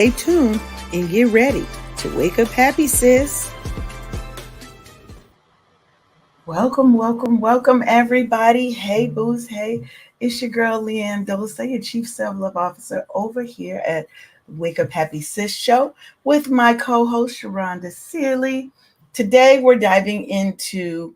Stay tuned and get ready to wake up happy, sis. Welcome, everybody. Hey, Booze. Hey, it's your girl, Leanne Dosa, your Chief Self-Love Officer over here at Wake Up Happy Sis Show with my co-host, Sharonda Searley. Today, we're diving into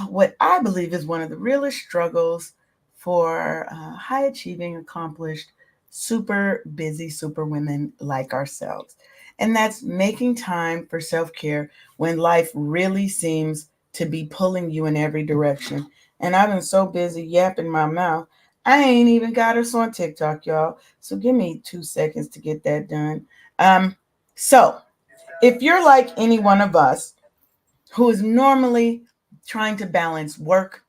what I believe is one of the realest struggles for high-achieving, accomplished, super busy super women like ourselves. And that's making time for self-care when life really seems to be pulling you in every direction. And I've been so busy yapping my mouth, I ain't even got us on TikTok, y'all. So give me 2 seconds to get that done. So if you're like any one of us who is normally trying to balance work,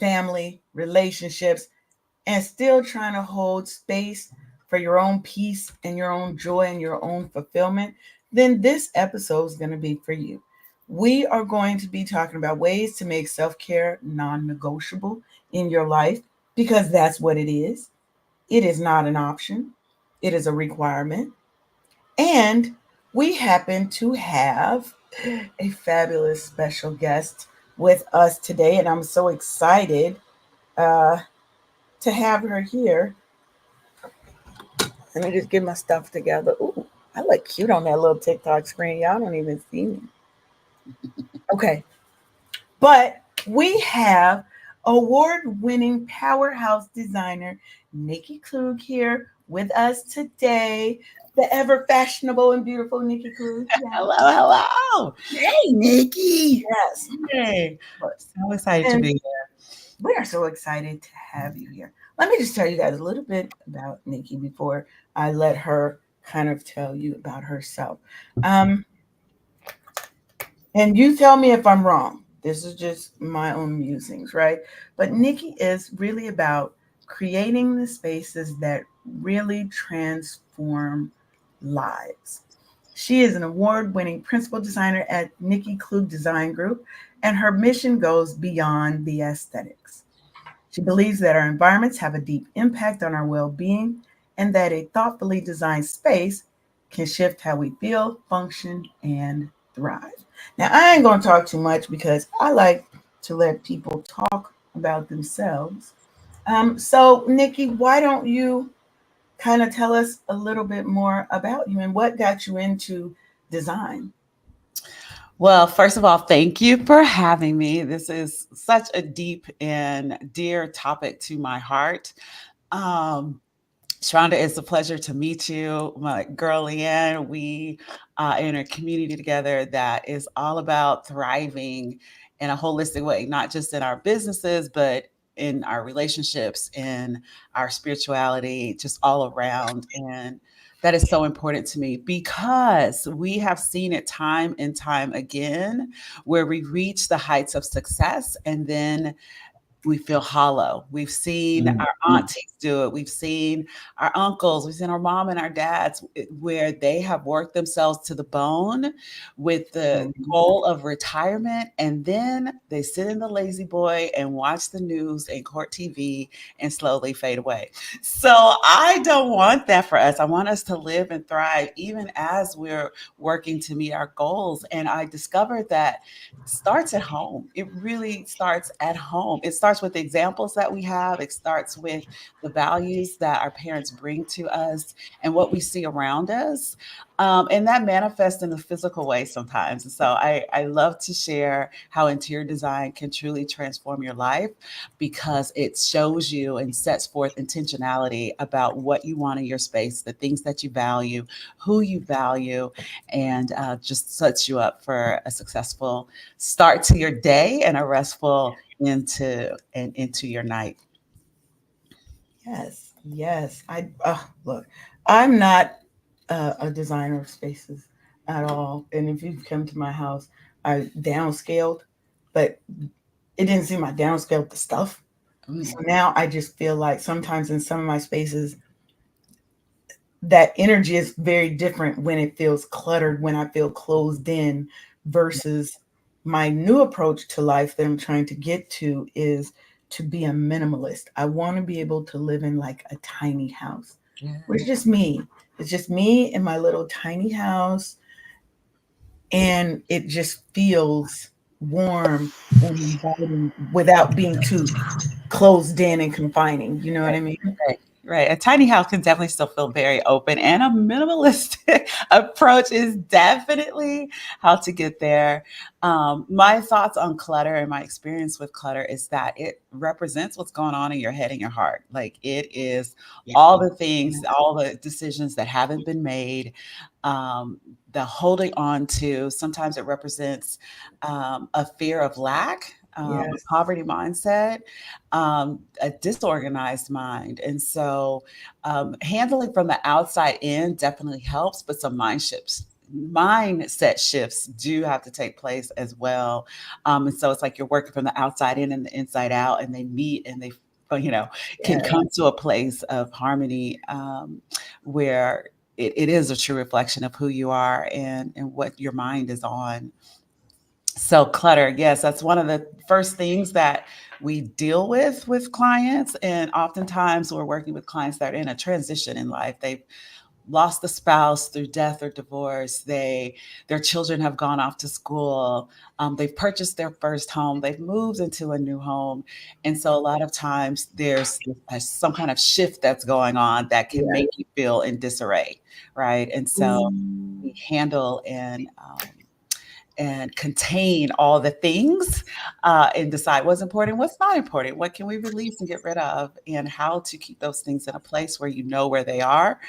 family, relationships, and still trying to hold space for your own peace and your own joy and your own fulfillment, then this episode is going to be for you. We are going to be talking about ways to make self care non negotiable in your life because that's what it is. It is not an option, it is a requirement. And we happen to have a fabulous special guest with us today, and I'm so excited uh, to have her here. Let me just get my stuff together. Ooh, I look cute on that little TikTok screen. Y'all don't even see me. Okay. But we have award-winning powerhouse designer Nikki Klugh here with us today. The ever fashionable and beautiful Nikki Klugh. Yeah. Hello. Hey, Nikki. Yes. Hey. So excited to be here. We are so excited to have you here. Let me just tell you guys a little bit about Nikki before I let her kind of tell you about herself. And you tell me if I'm wrong. This is just my own musings, right? But Nikki is really about creating the spaces that really transform lives. She is an award winning principal designer at Nikki Klugh Design Group, and her mission goes beyond the aesthetics. She believes that our environments have a deep impact on our well being and that a thoughtfully designed space can shift how we feel, function, and thrive. Now, I ain't going to talk too much because I like to let people talk about themselves. So, Nikki, why don't you kind of tell us a little bit more about you and what got you into design? Well, first of all, thank you for having me. This is such a deep and dear topic to my heart. Um, Sharonda, it's a pleasure to meet you. My girl Leanne, we are in a community together that is all about thriving in a holistic way, not just in our businesses, but in our relationships, in our spirituality, just all around. And that is so important to me because we have seen it time and time again where we reach the heights of success and then we feel hollow. We've seen our aunties do it. We've seen our uncles, we've seen our mom and our dads where they have worked themselves to the bone with the goal of retirement. And then they sit in the lazy boy and watch the news and court TV and slowly fade away. So I don't want that for us. I want us to live and thrive even as we're working to meet our goals. And I discovered that starts at home. It really starts at home. It starts with the examples that we have. It starts with the values that our parents bring to us and what we see around us. And that manifests in a physical way sometimes. And so I love to share how interior design can truly transform your life because it shows you and sets forth intentionality about what you want in your space, the things that you value, who you value, and just sets you up for a successful start to your day and a restful into your night. Yes. I look. I'm not a designer of spaces at all. And if you've come to my house, I downscaled, but it didn't seem I downscaled the stuff. So now I just feel like sometimes in some of my spaces, that energy is very different when it feels cluttered, when I feel closed in, versus my new approach to life that I'm trying to get to is to be a minimalist. I want to be able to live in like a tiny house where it's just me. It's just me in my little tiny house, and it just feels warm and inviting without being too closed in and confining. You know what I mean? Right, right. A tiny house can definitely still feel very open, and a minimalistic approach is definitely how to get there. My thoughts on clutter and my experience with clutter is that it represents what's going on in your head and your heart. Like it is Yeah. all the things, all the decisions that haven't been made, um, the holding on to. Sometimes it represents a fear of lack, a Yes. poverty mindset, a disorganized mind. And so handling from the outside in definitely helps, but some mindset shifts do have to take place as well. And so it's like you're working from the outside in and the inside out, and they meet and they, you know, can Yes. come to a place of harmony where it is a true reflection of who you are and what your mind is on. So clutter, yes, that's one of the first things that we deal with clients, and oftentimes we're working with clients that are in a transition in life. They've lost a spouse through death or divorce. Their children have gone off to school. They've purchased their first home. They've moved into a new home, and so a lot of times there's some kind of shift that's going on that can Yes. make you feel in disarray, right? And so we handle and contain all the things and decide what's important, what's not important, what can we release and get rid of, and how to keep those things in a place where you know where they are.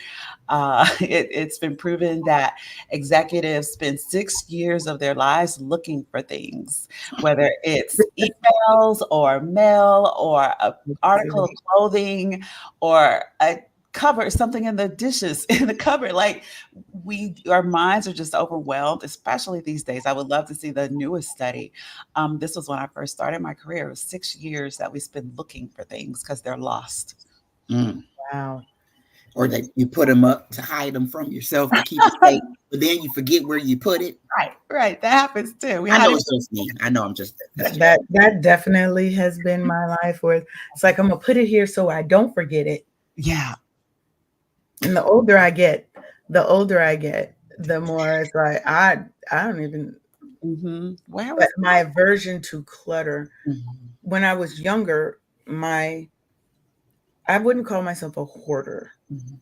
It's been proven that executives spend 6 years of their lives looking for things, whether it's emails or mail or an article of clothing or a cover, something in the dishes in the cupboard. Like our minds are just overwhelmed, especially these days. I would love to see the newest study. This was when I first started my career. It was 6 years that we spend looking for things because they're lost. Mm. Wow. Or that you put them up to hide them from yourself to keep it safe, but then you forget where you put it. Right, right. That happens too. We I had know it. it's just me. I know I'm just that's just That definitely has been my life, where it's like I'm gonna put it here so I don't forget it. Yeah. And the older I get, the more it's like I don't even. Where But was my aversion to clutter, Mhm. when I was younger, my I wouldn't call myself a hoarder, Mhm.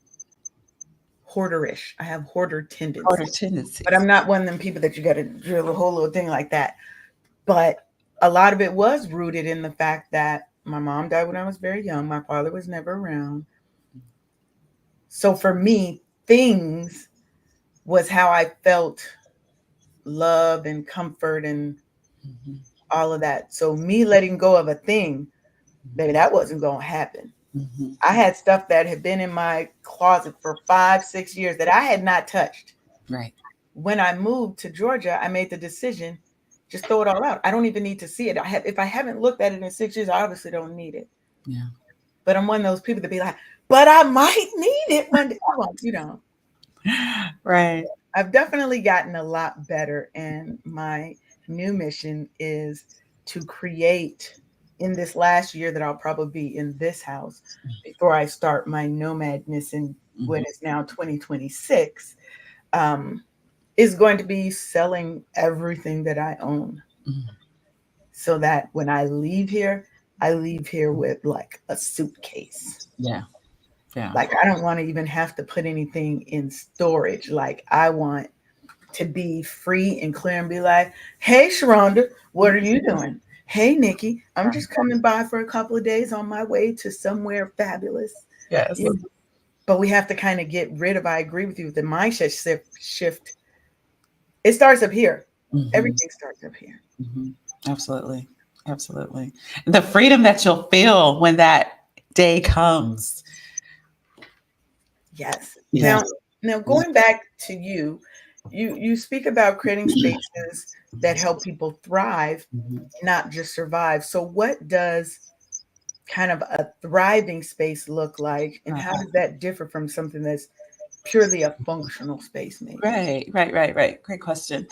hoarderish. I have hoarder Harder tendencies, but tendencies. I'm not one of them people that you got to drill a whole little thing like that. But a lot of it was rooted in the fact that my mom died when I was very young. My father was never around. So for me, things was how I felt love and comfort and Mhm. all of that. So me letting go of a thing, baby, that wasn't going to happen. Mhm. I had stuff that had been in my closet for 5, 6 years that I had not touched. Right. When I moved to Georgia, I made the decision, just throw it all out. I don't even need to see it. If I haven't looked at it in 6 years, I obviously don't need it. Yeah. But I'm one of those people that be like, but I might need it one day. Well, Right. I've definitely gotten a lot better, and my new mission is to create in this last year that I'll probably be in this house before I start my nomadness in what Mhm. is now 2026, um, is going to be selling everything that I own, Mhm. so that when I leave here with like a suitcase. Yeah. Yeah. Like I don't want to even have to put anything in storage. Like I want to be free and clear and be like, hey, Sharonda, what are you doing? Hey, Nikki, I'm just coming by for a couple of days on my way to somewhere fabulous. Yes. You know, but we have to kind of get rid of, I agree with you, the mindset shift. It starts up here. Mhm. Everything starts up here. Mhm. Absolutely. Absolutely. The freedom that you'll feel when that day comes. Yes. yeah. Now going back to you, you speak about creating spaces that help people thrive, Mhm. not just survive. So what does kind of a thriving space look like, and how does that differ from something that's purely a functional space maybe? Right, right, right, right. Great question.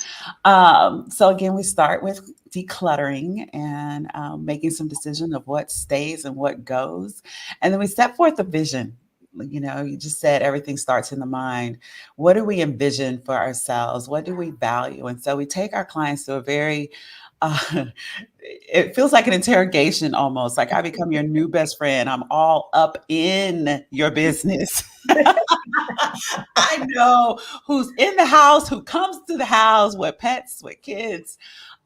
So again, we start with decluttering and making some decision of what stays and what goes, and then we set forth a vision. You just said everything starts in the mind. What do we envision for ourselves? What do we value? And so we take our clients to a very, uh, it feels like an interrogation almost. Like I become your new best friend. I'm all up in your business. I know who's in the house, who comes to the house with pets, with kids.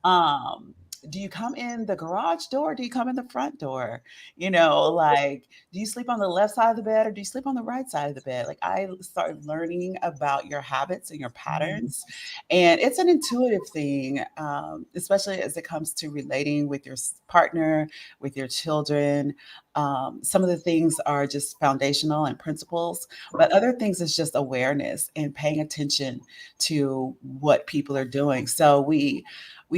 Um, do you come in the garage door? Do you come in the front door? Like, do you sleep on the left side of the bed or do you sleep on the right side of the bed? Like, I started learning about your habits and your Mhm. patterns. And it's an intuitive thing, especially as it comes to relating with your partner, with your children. Some of the things are just foundational and principles, but other things is just awareness and paying attention to what people are doing. So we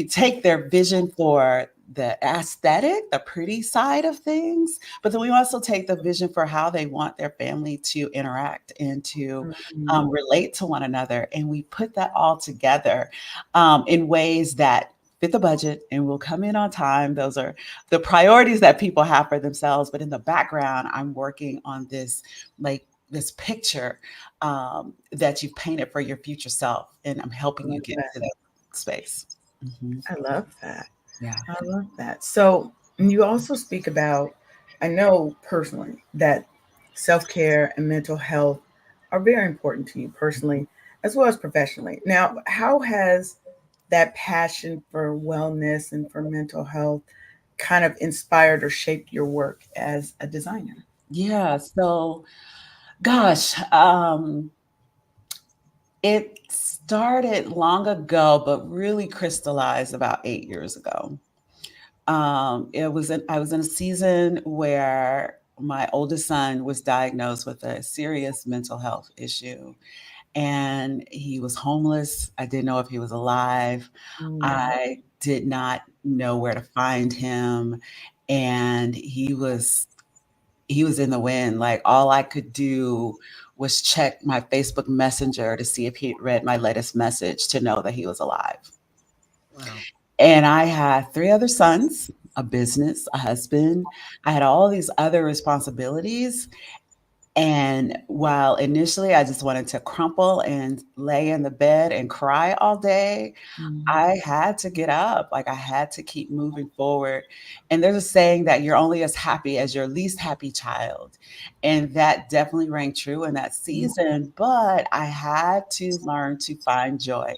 take their vision for the aesthetic, the pretty side of things, but then we also take the vision for how they want their family to interact and to Mhm. relate to one another. And we put that all together in ways that fit the budget and will come in on time. Those are the priorities that people have for themselves. But in the background, I'm working on this picture that you've painted for your future self, and I'm I helping you love get that. to that space. Mhm. I love that. Yeah. I love that. So you also speak about, I know personally that self care and mental health are very important to you personally as well as professionally. Now, how has that passion for wellness and for mental health kind of inspired or shaped your work as a designer? Yeah. So, gosh, it started long ago, but really crystallized about 8 years ago. I was in a season where my oldest son was diagnosed with a serious mental health issue, and he was homeless. I didn't know if he was alive. Mm, I did not know where to find him, and he was in the wind. Like, all I could do was check my Facebook Messenger to see if he read my latest message to know that he was alive. Wow. And I had 3 other sons, a business, a husband. I had all these other responsibilities, and while initially I just wanted to crumple and lay in the bed and cry all day, mm, I had to get up. Like, I had to keep moving forward. And there's a saying that you're only as happy as your least happy child. And that definitely rang true in that mm, season. But I had to learn to find joy.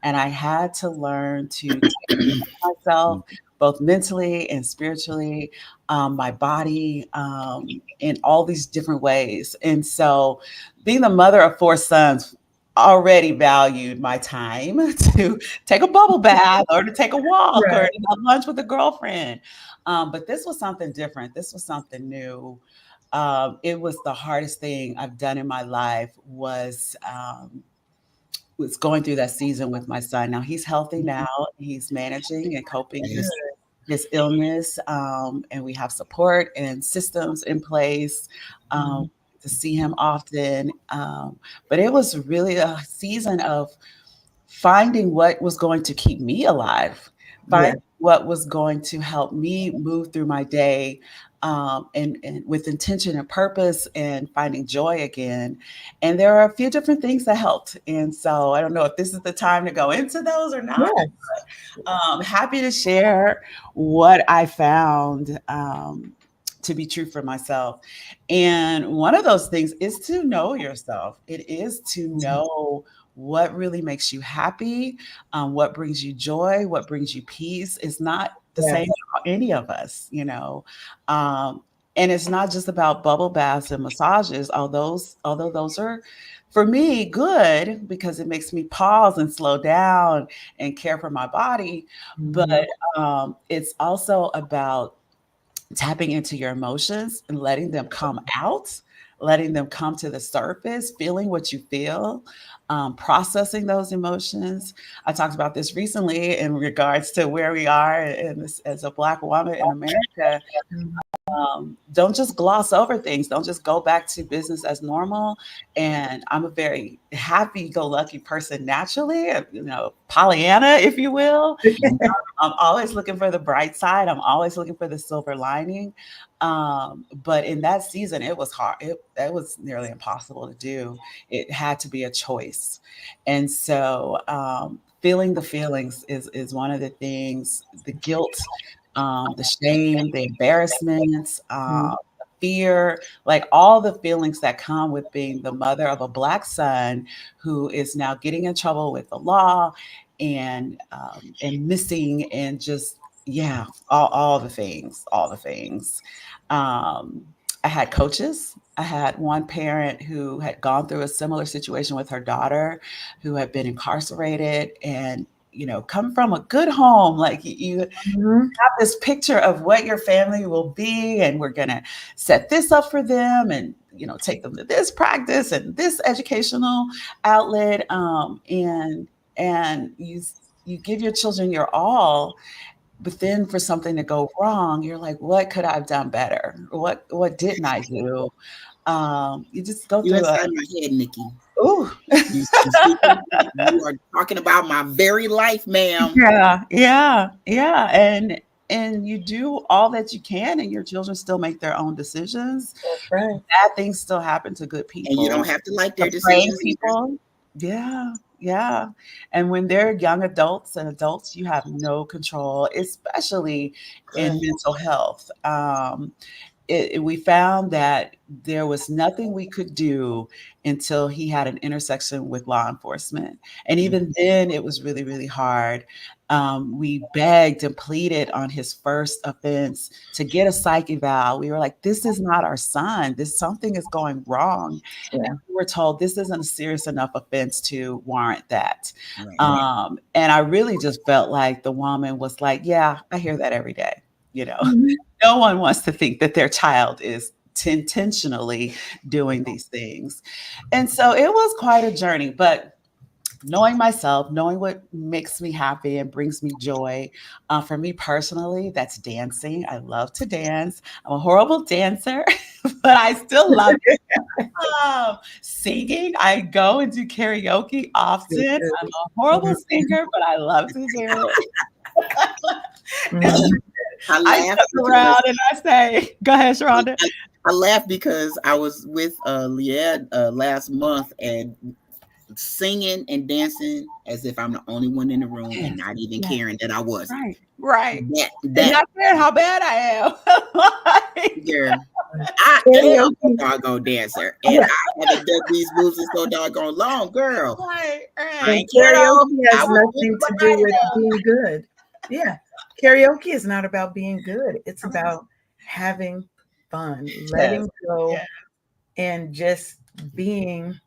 And I had to learn to take myself, both mentally and spiritually, my body, in all these different ways. And so, being the mother of 4 sons already valued my time to take a bubble bath or to take a walk or right. to have lunch with a girlfriend. But this was something different. This was something new. It was the hardest thing I've done in my life was going through that season with my son. Now he's healthy now. He's managing and coping Good. his illness, and we have support and systems in place um, Mm, to see him often. But it was really a season of finding what was going to keep me alive, yeah. finding what was going to help me move through my day, and with intention and purpose, and finding joy again. And there are a few different things that helped. And so I don't know if this is the time to go into those or not. Yeah. Happy to share what I found to be true for myself. And one of those things is to know yourself. It is to know what really makes you happy, what brings you joy, what brings you peace. Is not the same Yes. for any of us. Um, and it's not just about bubble baths and massages, although those are for me good because it makes me pause and slow down and care for my body. But Mhm. it's also about tapping into your emotions and letting them come out, letting them come to the surface, feeling what you feel, processing those emotions. I talked about this recently in regards to where we are in this, as a Black woman in America. Mhm. Don't just gloss over things. Don't just go back to business as normal. And I'm a very happy go lucky person naturally, Pollyanna, if you will. I'm always looking for the bright side. I'm always looking for the silver lining. But in that season, it was hard. It was nearly impossible to do. It had to be a choice. And so feeling the feelings is one of the things, the guilt, the shame, the embarrassment, the fear, like all the feelings that come with being the mother of a Black son who is now getting in trouble with the law and missing and just yeah, all the things, all the things. Um, I had coaches. I had one parent who had gone through a similar situation with her daughter, who had been incarcerated and come from a good home. Like you Mhm. have this picture of what your family will be, and we're gonna set this up for them, and take them to this practice and this educational outlet, and you give your children your all, but then for something to go wrong, you're like, what could I have done better? What didn't I do? You just go You through a inside my head, Nikki. ooh. You speaking. You are talking about my very life, ma'am. Yeah, yeah, yeah. And you do all that you can, and your children still make their own decisions. That's right. Bad things still happen to good And you don't people, have to like to their brave decisions either. people. Yeah, yeah. And when they're young adults and adults, you have no control, especially in Correct. mental health. We found that there was nothing we could do until he had an intersection with law enforcement. And Mm, even then, it was really, really hard. We begged and pleaded on his first offense to get a psych eval. We were like, this is not our son. Something is going wrong. Yeah. And we were told this isn't a serious enough offense to warrant that. right. And I really just felt like the woman was like, yeah, I hear that every day. You know, Mhm. no one wants to think that their child is intentionally doing these things. And so it was quite a journey, but knowing myself, knowing what makes me happy and brings me joy. For me personally, that's dancing. I love to dance. I'm a horrible dancer, but I still love it. Singing, I go and do karaoke Good, often. good. I'm a horrible singer, but I love to do it. Mhm. I I laugh look because around and I say, "Go ahead, Sharonda." I laugh because I was with Leanne last month and singing and dancing as if I'm the only one in the room and Yes, not even yes, caring that I wasn't. right, right. And That not caring how bad I am. Like, girl, I am a Karaoke. doggone dancer, and Yeah. I haven't done these moves in so doggone long, girl. right, I right, And ain't care though. karaoke I has was with nothing to do somebody with though. being good. Yeah. Karaoke is not about being good. It's about having fun, yes, letting go, yeah, and just being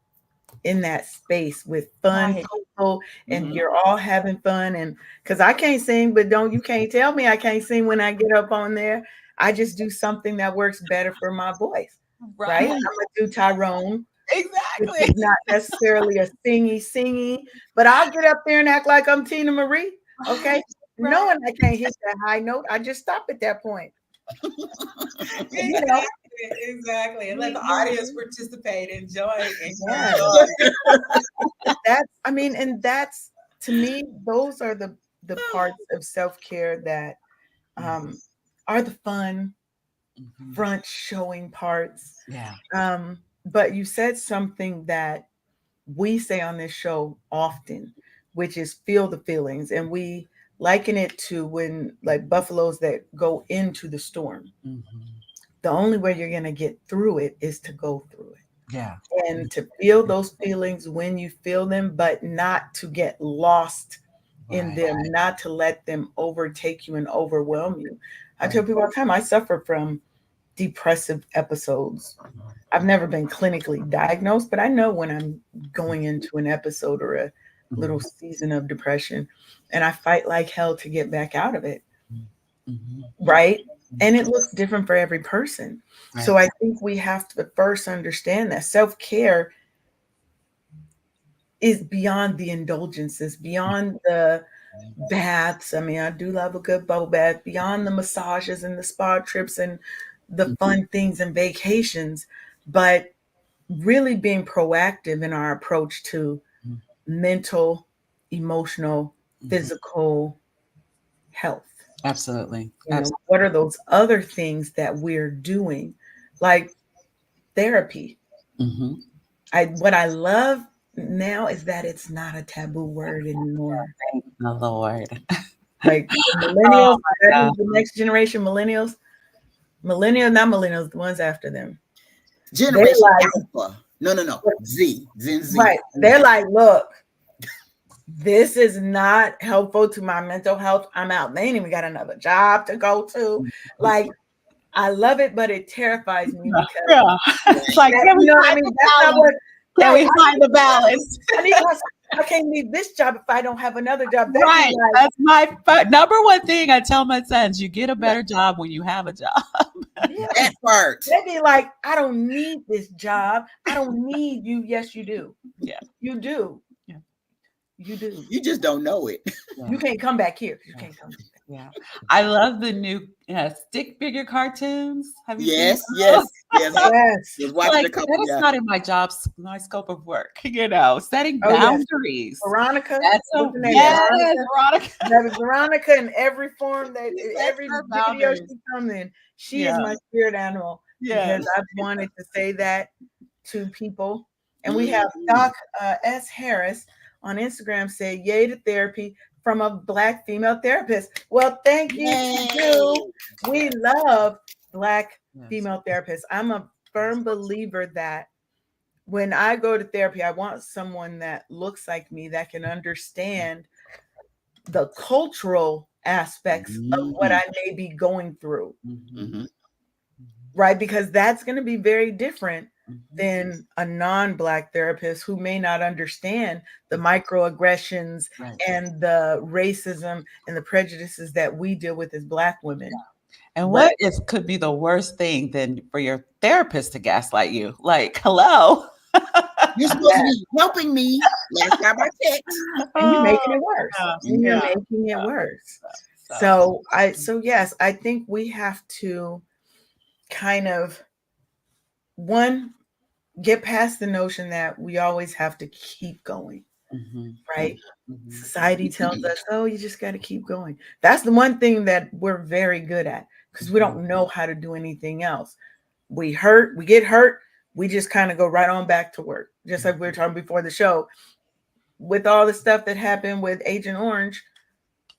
in that space with fun right. people, and Mhm. you're all having fun. And because I can't sing, but don't you can't tell me I can't sing when I get up on there. I just do something that works better for my voice, right? I'm Right, gonna do Tyrone, which exactly. is not necessarily a singy, but I'll get up there and act like I'm Tina Marie, okay? Right, right. Knowing I can't hit that high note, I just stop at that point, you know? Exactly, exactly. And let the audience participate, enjoy, Yeah, enjoy. I mean, and that's to me, those are the parts of self-care that um are the fun, Mhm. front showing parts. Yeah. But you said something that we say on this show often, which is feel the feelings. And we liken it to when, like, buffaloes that go into the storm. Mhm. The only way you're going to get through it is to go through Yeah. it and to feel those feelings when you feel them, but not to get lost in Right. them, not to let them overtake you and overwhelm you. I tell Right. people all the time, I suffer from depressive episodes. I've never been clinically diagnosed, but I know when I'm going into an episode or a little Mhm. season of depression, and I fight like hell to get back out of it, Mhm. right? And it looks different for every person. Right. So I think we have to first understand that self care is beyond the indulgences, beyond the baths. I mean, I do love a good bubble bath, beyond the massages and the spa trips and the fun things and vacations, but really being proactive in our approach to Mhm. mental, emotional, Mhm. physical health? Absolutely. You know, what are those other things that we're doing? Like therapy. Mm-hmm. What I love now is that it's not a taboo word anymore. Thank the Lord. Like the Oh millennials, my God. the next generation not millennials, the ones after them. They're Generation like, Alpha. No, no, no. Z. Gen Z. right. They're like, look, this is not helpful to my mental health. I'm out. They ain't even got another job to go to. Like, I love it, but it terrifies me because Yeah. It's like, Right. can you we know what I find mean? the That's not balance? what Can right. we find the balance? I need I can't leave this job if I don't have another job. They'd be Right. like, That's my number one thing I tell my sons. You get a better job when you have a job. yes. That part. They'd be like, I don't need this job. I don't need you. Yes, you do. Yeah. You do. Yeah. You do. You just don't know it. Yeah. You can't come back here. You Yeah. can't come back. Yeah. I love the new stick figure cartoons. Have you seen Yes, those? yes, yes. I Yes. was watching Like a couple. that is Yeah. not in my scope of work, setting Oh yes. boundaries. Veronica. That's What's her name? yes, Veronica. Veronica. That is Veronica in every form that She sets every her video boundaries. she comes in. She is Yeah. my spirit animal because Yes. I've wanted to say that to people. And we have Mhm. Doc S. Harris on Instagram say, yay to therapy from a Black female therapist. Well, thank you to Yay. you. We Yes. love Black Yes. female therapists. I'm a firm believer that when I go to therapy, I want someone that looks like me that can understand the cultural aspects of what Mhm. I may be going through, Mhm. Mhm. right? Because that's going to be very different Mhm. than a non-Black therapist who may not understand the microaggressions Right. and the racism and the prejudices that we deal with as Black women. And But what is could be the worst thing than for your therapist to gaslight you? Like, hello. You're supposed to yeah, be helping me. Last time I checked. and you're Oh, making it worse. yeah. And you're Yeah. Mhm. making it worse. So, So yes, I think we have to kind of one get past the notion that we always have to keep going, mhm, right? mhm, Society tells us, oh, you just got to keep going. That's the one thing that we're very good at because we mhm. don't know how to do anything else. We get hurt, we just kind of go right on back to work. Just like we were talking before the show, with all the stuff that happened with Agent Orange,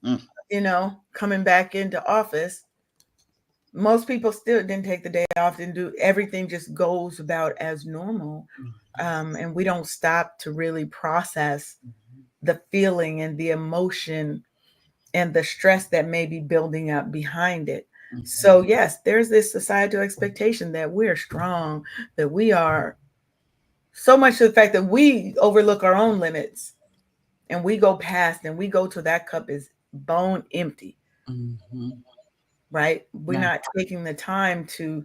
Mm. coming back into office, most people still didn't take the day off, didn't do everything, just goes about as normal. And we don't stop to really process the feeling and the emotion and the stress that may be building up behind it. So, yes, there's this societal expectation that we're strong, that we are so much to the fact that we overlook our own limits and we go past and we go till that cup is bone empty, Mhm. right? We're Yeah. not taking the time to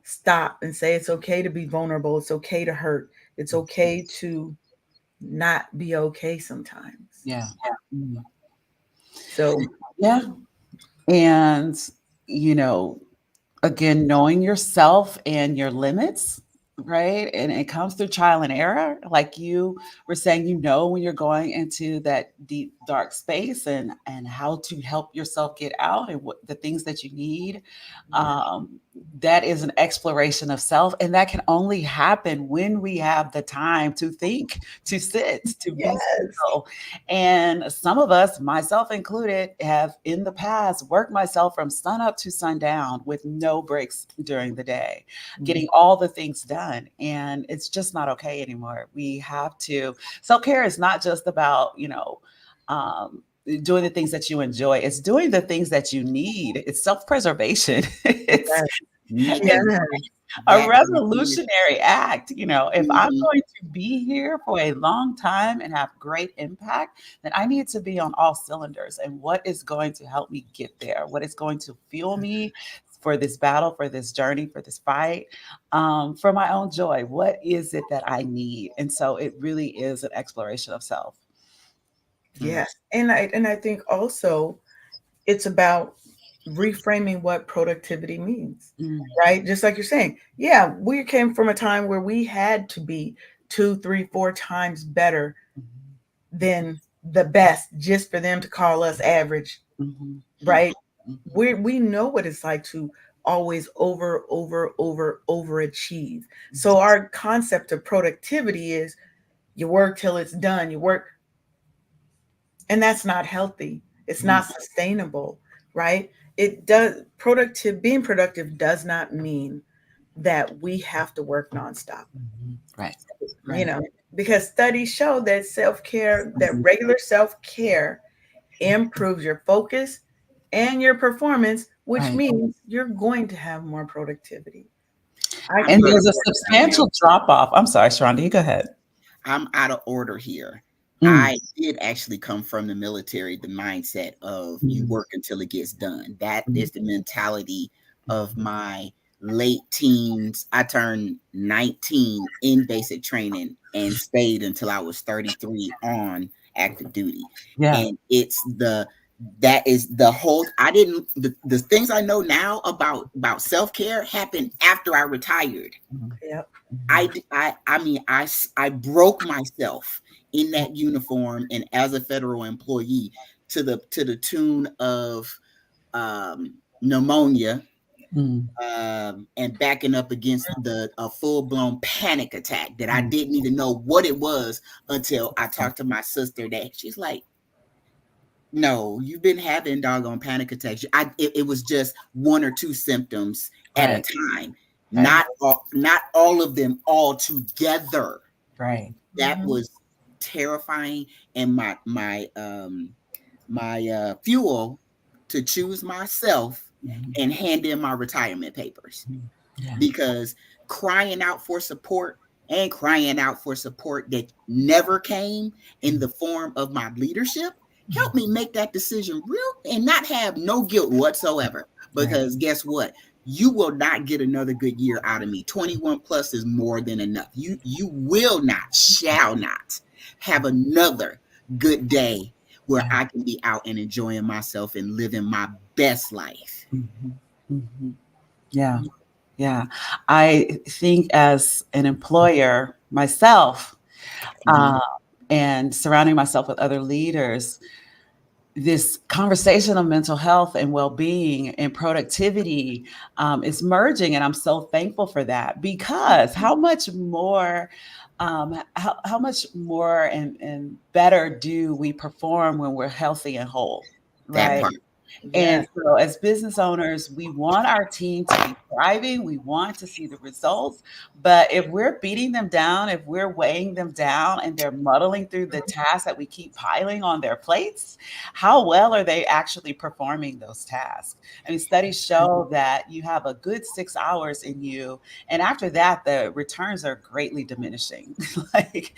stop and say it's okay to be vulnerable. It's okay to hurt. It's okay to not be okay sometimes. Yeah. Mhm. So, Yeah. And, you know, again, knowing yourself and your limits, right? And it comes through trial and error. Like you were saying, when you're going into that deep, dark space and how to help yourself get out and what the things that you need. yeah. Um, that is an exploration of self. And that can only happen when we have the time to think, to sit, to be Yes. still. And some of us, myself included, have in the past worked myself from sun up to sundown with no breaks during the day, getting all the things done. And it's just not okay anymore. We have to, self care is not just about, doing the things that you enjoy. It's doing the things that you need. It's self preservation. it's Yes. it's Mhm. Yes. a That is it. revolutionary act. If I'm Mhm. going to be here for a long time and have great impact, then I need to be on all cylinders. And what is going to help me get there? What is going to fuel me for this battle, for this journey, for this fight, for my own joy? What is it that I need? And so it really is an exploration of self. Mm. Yes. And I think also it's about reframing what productivity means, Mm. right? Just like you're saying, yeah, we came from a time where we had to be two, three, four times better Mhm. than the best just for them to call us average, Mhm. right? Mhm. We know what it's like to always overachieve. So our concept of productivity is you work till it's done. You work, and that's not healthy. It's Mhm. not sustainable, right? It does productive being productive does not mean that we have to work nonstop. Mhm. Right. You Right. know, because studies show that self-care, that Mhm. regular self-care improves your focus and your performance, which Right. means you're going to have more productivity. I I'm And can't out of there's a order here. substantial drop off. I'm sorry, Sharonda, you go ahead. I'm out of order here. Mm, I did actually come from the military, the mindset of you mm, work until it gets done. That mm, is the mentality of my late teens. I turned 19 in basic training and stayed until I was 33 on active duty. yeah. And it's the that is the whole I didn't the things I know now about self-care happened after I retired. Mhm, Yep. mhm, I mean, I broke myself in that uniform and as a federal employee to the tune of pneumonia, mm, and backing up against the a full blown panic attack that I mm, didn't even know what it was until I talked to my sister. That she's like, no, you've been having doggone panic attacks. It was just one or two symptoms at a right. time, Right. not all of them all together. Right. That Mhm. was terrifying, and my fuel to choose myself Mhm, and hand in my retirement papers, mhm. Yeah. because crying out for support and crying out for support that never came in the form of my leadership helped me make that decision real and not have no guilt whatsoever. Right. Because guess what? You will not get another good year out of me. 21 plus is more than enough. You will not, shall not have another good day where Yeah. I can be out and enjoying myself and living my best life. Mhm, mhm. Yeah. Yeah. I think as an employer myself, Mhm. uh, and surrounding myself with other leaders, this conversation of mental health and well-being and productivity is merging, and I'm so thankful for that, because how much more and better do we perform when we're healthy and whole, That right? part. And Yes. so, as business owners, we want our team to be thriving. We want to see the results. But if we're beating them down, if we're weighing them down and they're muddling through the tasks that we keep piling on their plates, how well are they actually performing those tasks? I mean, studies show that you have a good 6 hours in you. And after that, the returns are greatly diminishing. Like,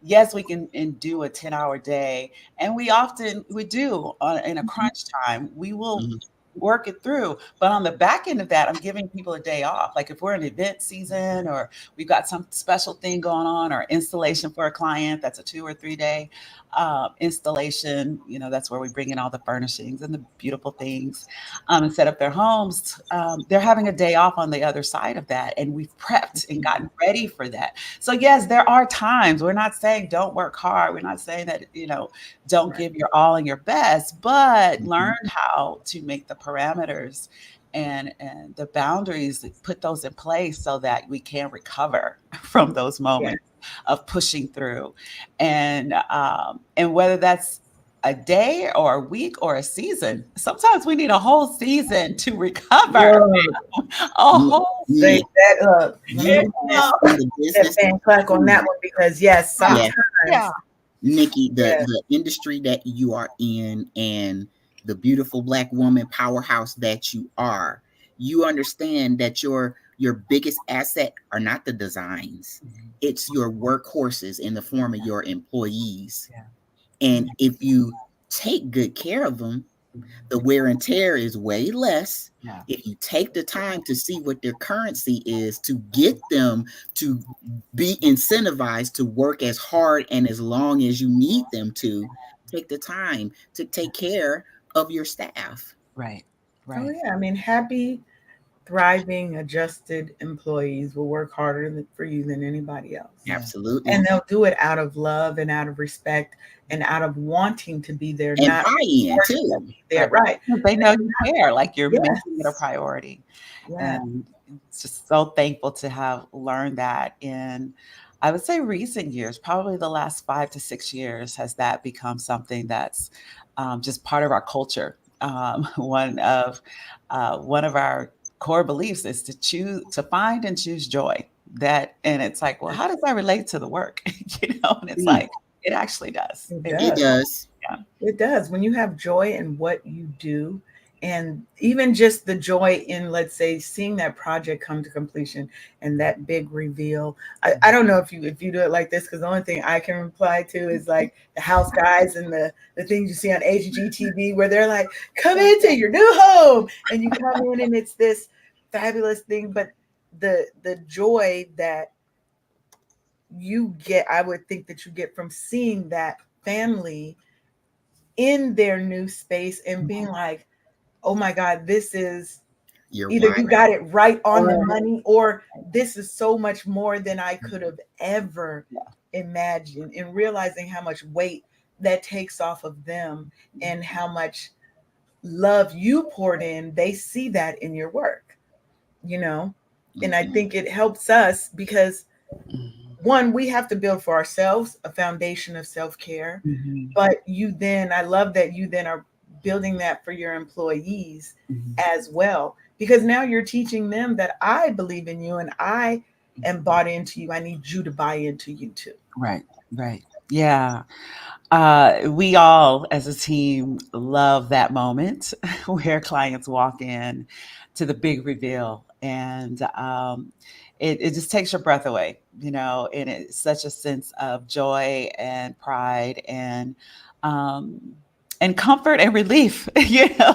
yes, we can do a 10-hour day, and we do in a crunch time. We will Mhm. work it through, but on the back end of that, I'm giving people a day off. Like if we're in event season, or we've got some special thing going on, or installation for a client, that's a 2 or 3 day installation. That's where we bring in all the furnishings and the beautiful things, and set up their homes. They're having a day off on the other side of that, and we've prepped and gotten ready for that. So yes, there are times. We're not saying don't work hard. We're not saying that, don't Right. give your all and your best, but learn Mhm. how to make the parameters and the boundaries, put those in place so that we can recover from those Yeah. moments of pushing through. And whether that's a day or a week or a season, sometimes we need a whole season to recover. Look, A Ni- whole say Ni- that up. you Let me invest in the step business. and clack on that one, because yes, yeah, Yeah, sometimes yeah. Nikki, yes. the industry that you are in and the beautiful Black woman powerhouse that you are, you understand that your biggest asset are not the designs. Mhm. It's your workhorses in the form of your employees. Yeah. And if you take good care of them, the wear and tear is way less. Yeah. If you take the time to see what their currency is, to get them to be incentivized to work as hard and as long as you need them to, take the time to take care of your staff. Right. Oh Right. yeah, I mean, happy. thriving, adjusted employees will work harder for you than anybody else. Yeah. Absolutely. And they'll do it out of love and out of respect and out of wanting to be there, And not buy-in forcing too. to be there. Right. They know you care, like you're Yes. making it a priority. Yeah. And it's just so thankful to have learned that in, I would say, recent years, probably the last 5 to 6 years, has that become something that's just part of our culture. One of our core beliefs is to find and choose joy. That, and it's like, well, how does that relate to the work? And it's Mm, like, it actually does. It It it does. does. yeah. It does. When you have joy in what you do, and even just the joy in, let's say, seeing that project come to completion and that big reveal. I don't know if you do it like this, because the only thing I can reply to is like the house guys and the things you see on HGTV where they're like, come into your new home, and you come in and it's this fabulous thing. But the joy that you get, I would think that you get from seeing that family in their new space and being like, oh my God, this is You're either right. you got it right on the Or- money, or this is so much more than I could have ever imagined, and realizing how much weight that takes off of them and how much love you poured in. They see that in your work, you know? And I Mhm. think it helps us because Mhm. one, we have to build for ourselves a foundation of self-care. Mhm. But you then, I love that you then are building that for your employees Mhm. as well, because now you're teaching them that I believe in you and I am bought into you. I need you to buy into you too. Right, right. Yeah. We all, as a team, love that moment where clients walk in to the big reveal, and it just takes your breath away, and it's such a sense of joy and pride um, and comfort and relief, because,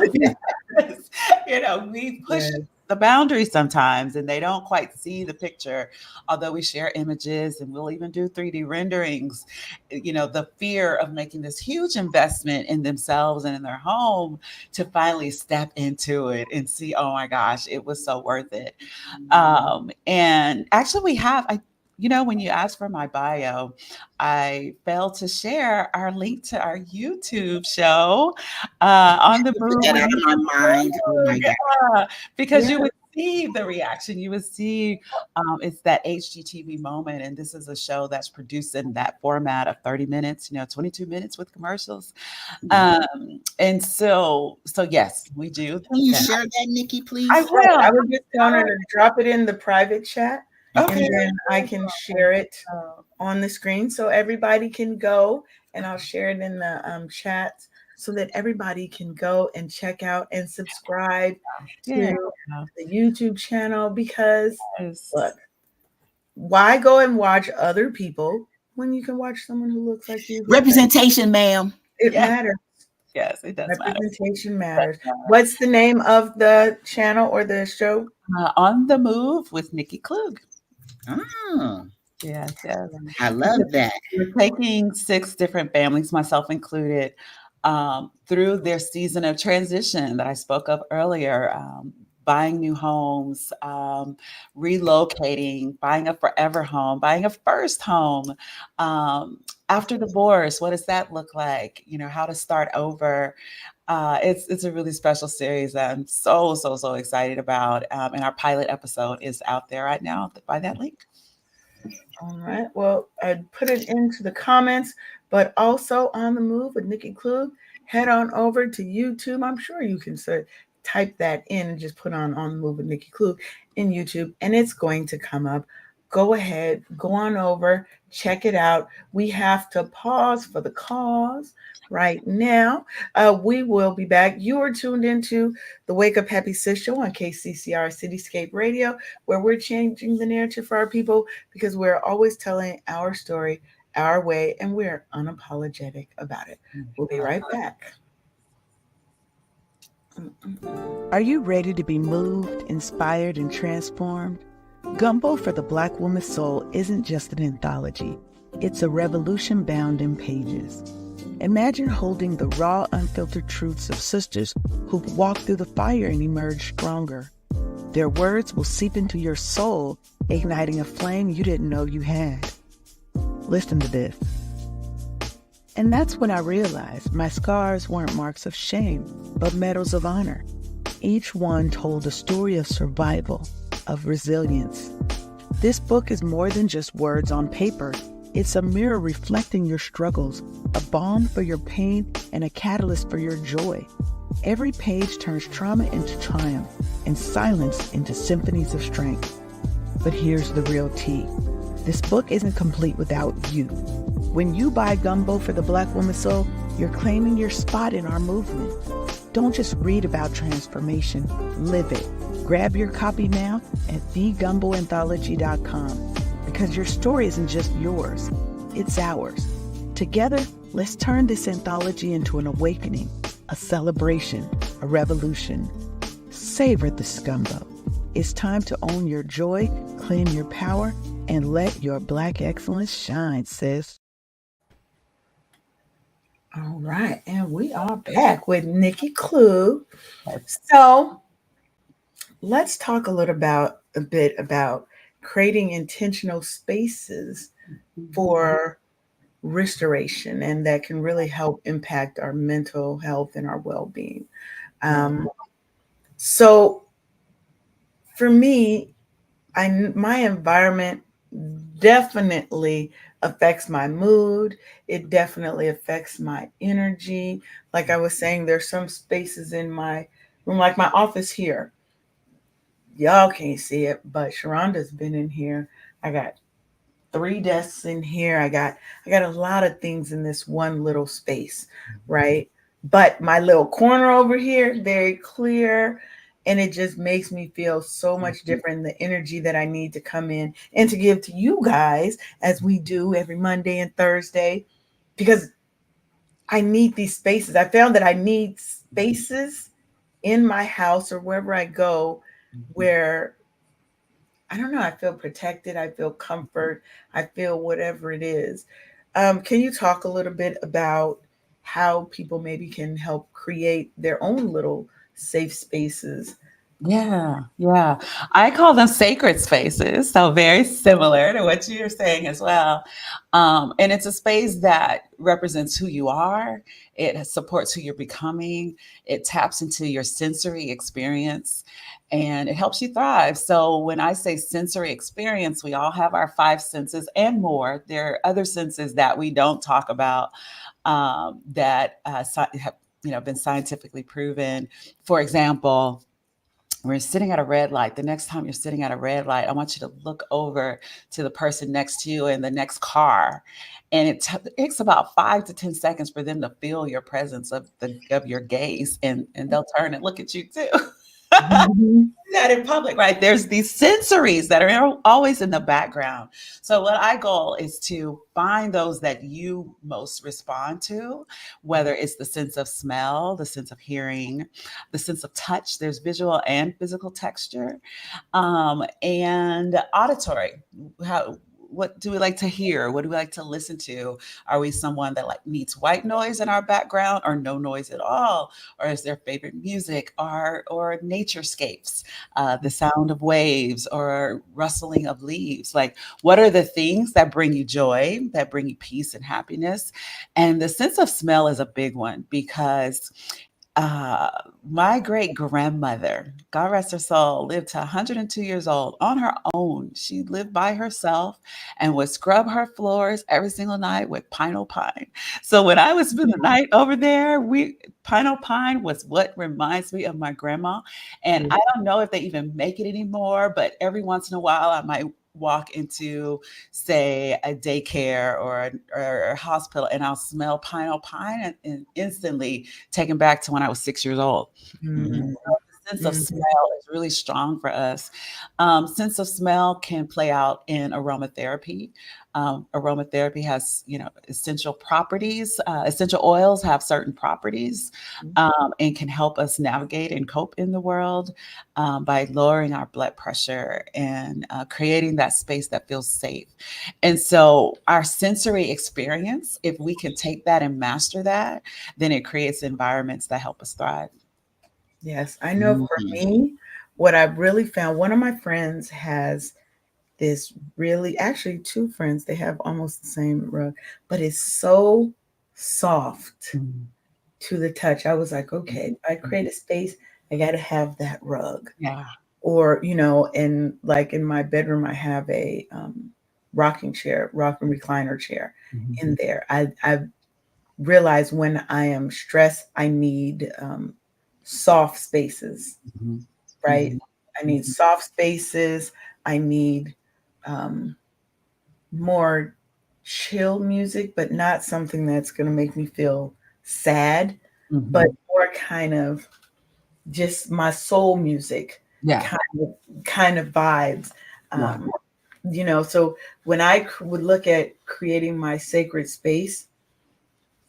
we push Yes. the boundaries sometimes and they don't quite see the picture, although we share images and we'll even do 3D renderings. The fear of making this huge investment in themselves and in their home to finally step into it and see, oh my gosh, it was so worth it. And actually, when you asked for my bio, I failed to share our link to our YouTube show, on the Put move that with out of my Nikki mind. Oh Klugh. my God. Yeah, because you Yeah. would see the reaction. You would see, it's that HGTV moment, and this is a show that's produced in that format of 30 minutes, 22 minutes with commercials. And so yes, we do. Can you And share that, Nikki, I please? Right. will. I would just tell her to drop it in the private chat, and Okay. then I can share it on the screen so everybody can go, and I'll share it in the chat so that everybody can go and check out and subscribe Yeah. to the YouTube channel, because Yes. look, why go and watch other people when you can watch someone who looks like you? Representation, ma'am. It Yes. matters. Yes, it does matter. Representation matters. What's the name of the channel or the show? On the Move with Nikki Klugh. Oh, Yes, yes. I love that. We're taking 6 different families, myself included, through their season of transition that I spoke of earlier, buying new homes, relocating, buying a forever home, buying a first home, after divorce. What does that look like? How to start over. It's a really special series that I'm so excited about, and our pilot episode is out there right now by that link. All right. Well, I put it into the comments, but also On the Move with Nikki Klugh. Head on over to YouTube. I'm sure you can type that in and just put on the Move with Nikki Klugh in YouTube, and it's going to come up. Go ahead, go on over, check it out. We have to pause for the cause right now. We will be back. You are tuned into the Wake Up Happy Sis show on KCCR Cityscape Radio, where we're changing the narrative for our people, because we're always telling our story our way, and we're unapologetic about it. We'll be right back. Are you ready to be moved, inspired, and transformed? Gumbo for the Black Woman's Soul isn't just an anthology. It's a revolution bound in pages. Imagine holding the raw, unfiltered truths of sisters who've walked through the fire and emerged stronger. Their words will seep into your soul, igniting a flame you didn't know you had. Listen to this. And that's when I realized my scars weren't marks of shame, but medals of honor. Each one told a story of survival, of resilience. This book is more than just words on paper. It's a mirror reflecting your struggles, a balm for your pain, and a catalyst for your joy. Every page turns trauma into triumph and silence into symphonies of strength. But here's the real tea. This book isn't complete without you. When you buy Gumbo for the Black Woman Soul, you're claiming your spot in our movement. Don't just read about transformation, live it. Grab your copy now at thegumboanthology.com because your story isn't just yours, it's ours. Together, let's turn this anthology into an awakening, a celebration, a revolution. Savor the Gumbo. It's time to own your joy, claim your power, and let your Black excellence shine, sis. All right, and we are back with Nikki Klugh. So let's talk a bit about creating intentional spaces for restoration, and that can really help impact our mental health and our well-being. So for me, my environment definitely affects my mood. It definitely affects my energy. Like I was saying, there's some spaces in my room, like my office here. Y'all can't see it, but Sharonda's been in here. I got 3 desks in here. I got a lot of things in this one little space, right? But my little corner over here, very clear, and it just makes me feel so much different. The energy that I need to come in and to give to you guys, as we do every Monday and Thursday, because I need these spaces. I found that I need spaces in my house or wherever I go where, I don't know, I feel protected, I feel comfort, I feel whatever it is. Can you talk a little bit about how people maybe can help create their own little safe spaces? Yeah, yeah. I call them sacred spaces. So very similar to what you're saying as well. And it's a space that represents who you are. It supports who you're becoming. It taps into your sensory experience and it helps you thrive. So when I say sensory experience, we all have our five senses and more. There are other senses that we don't talk about that have been scientifically proven. For example, we're sitting at a red light. The next time you're sitting at a red light, I want you to look over to the person next to you in the next car. And it takes about 5 to 10 seconds for them to feel your presence of your gaze, and they'll turn and look at you too. Mhm. That in public, right? There's these sensories that are always in the background. So what I goal is to find those that you most respond to, whether it's the sense of smell, the sense of hearing, the sense of touch. There's visual and physical texture, and auditory. What do we like to hear? What do we like to listen to? Are we someone that like needs white noise in our background or no noise at all? Or is their favorite music or naturescapes, the sound of waves or rustling of leaves? Like, what are the things that bring you joy, that bring you peace and happiness? And the sense of smell is a big one because uh, my great grandmother, God rest her soul, lived to 102 years old on her own. She lived by herself and would scrub her floors every single night with pine pine. So when I would spend the night over there, pine pine was what reminds me of my grandma. And I don't know if they even make it anymore, but every once in a while I might walk into, say, a daycare or a hospital, and I'll smell pine and instantly taken back to when I was 6 years old. Mm. The sense of smell is really strong for us. Sense of smell can play out in aromatherapy. Aromatherapy has, essential properties. Essential oils have certain properties, and can help us navigate and cope in the world by lowering our blood pressure and creating that space that feels safe. And so, our sensory experience, if we can take that and master that, then it creates environments that help us thrive. Yes, I know for me, what I've really found, one of my friends has this really, actually two friends, they have almost the same rug, but it's so soft Mhm. to the touch. I was like, okay, Mhm. if I create a space, I got to have that rug. Yeah. Or, in like in my bedroom, I have a rocking chair, rocking recliner chair Mhm. in there. I realize when I am stressed, I need soft spaces, Mhm. right? Mhm. I need Mhm. soft spaces. I need um, more chill music, but not something that's going to make me feel sad, but Mhm. more kind of just my soul music Yeah. kind of vibes. Yeah. Um, so when I would look at creating my sacred space,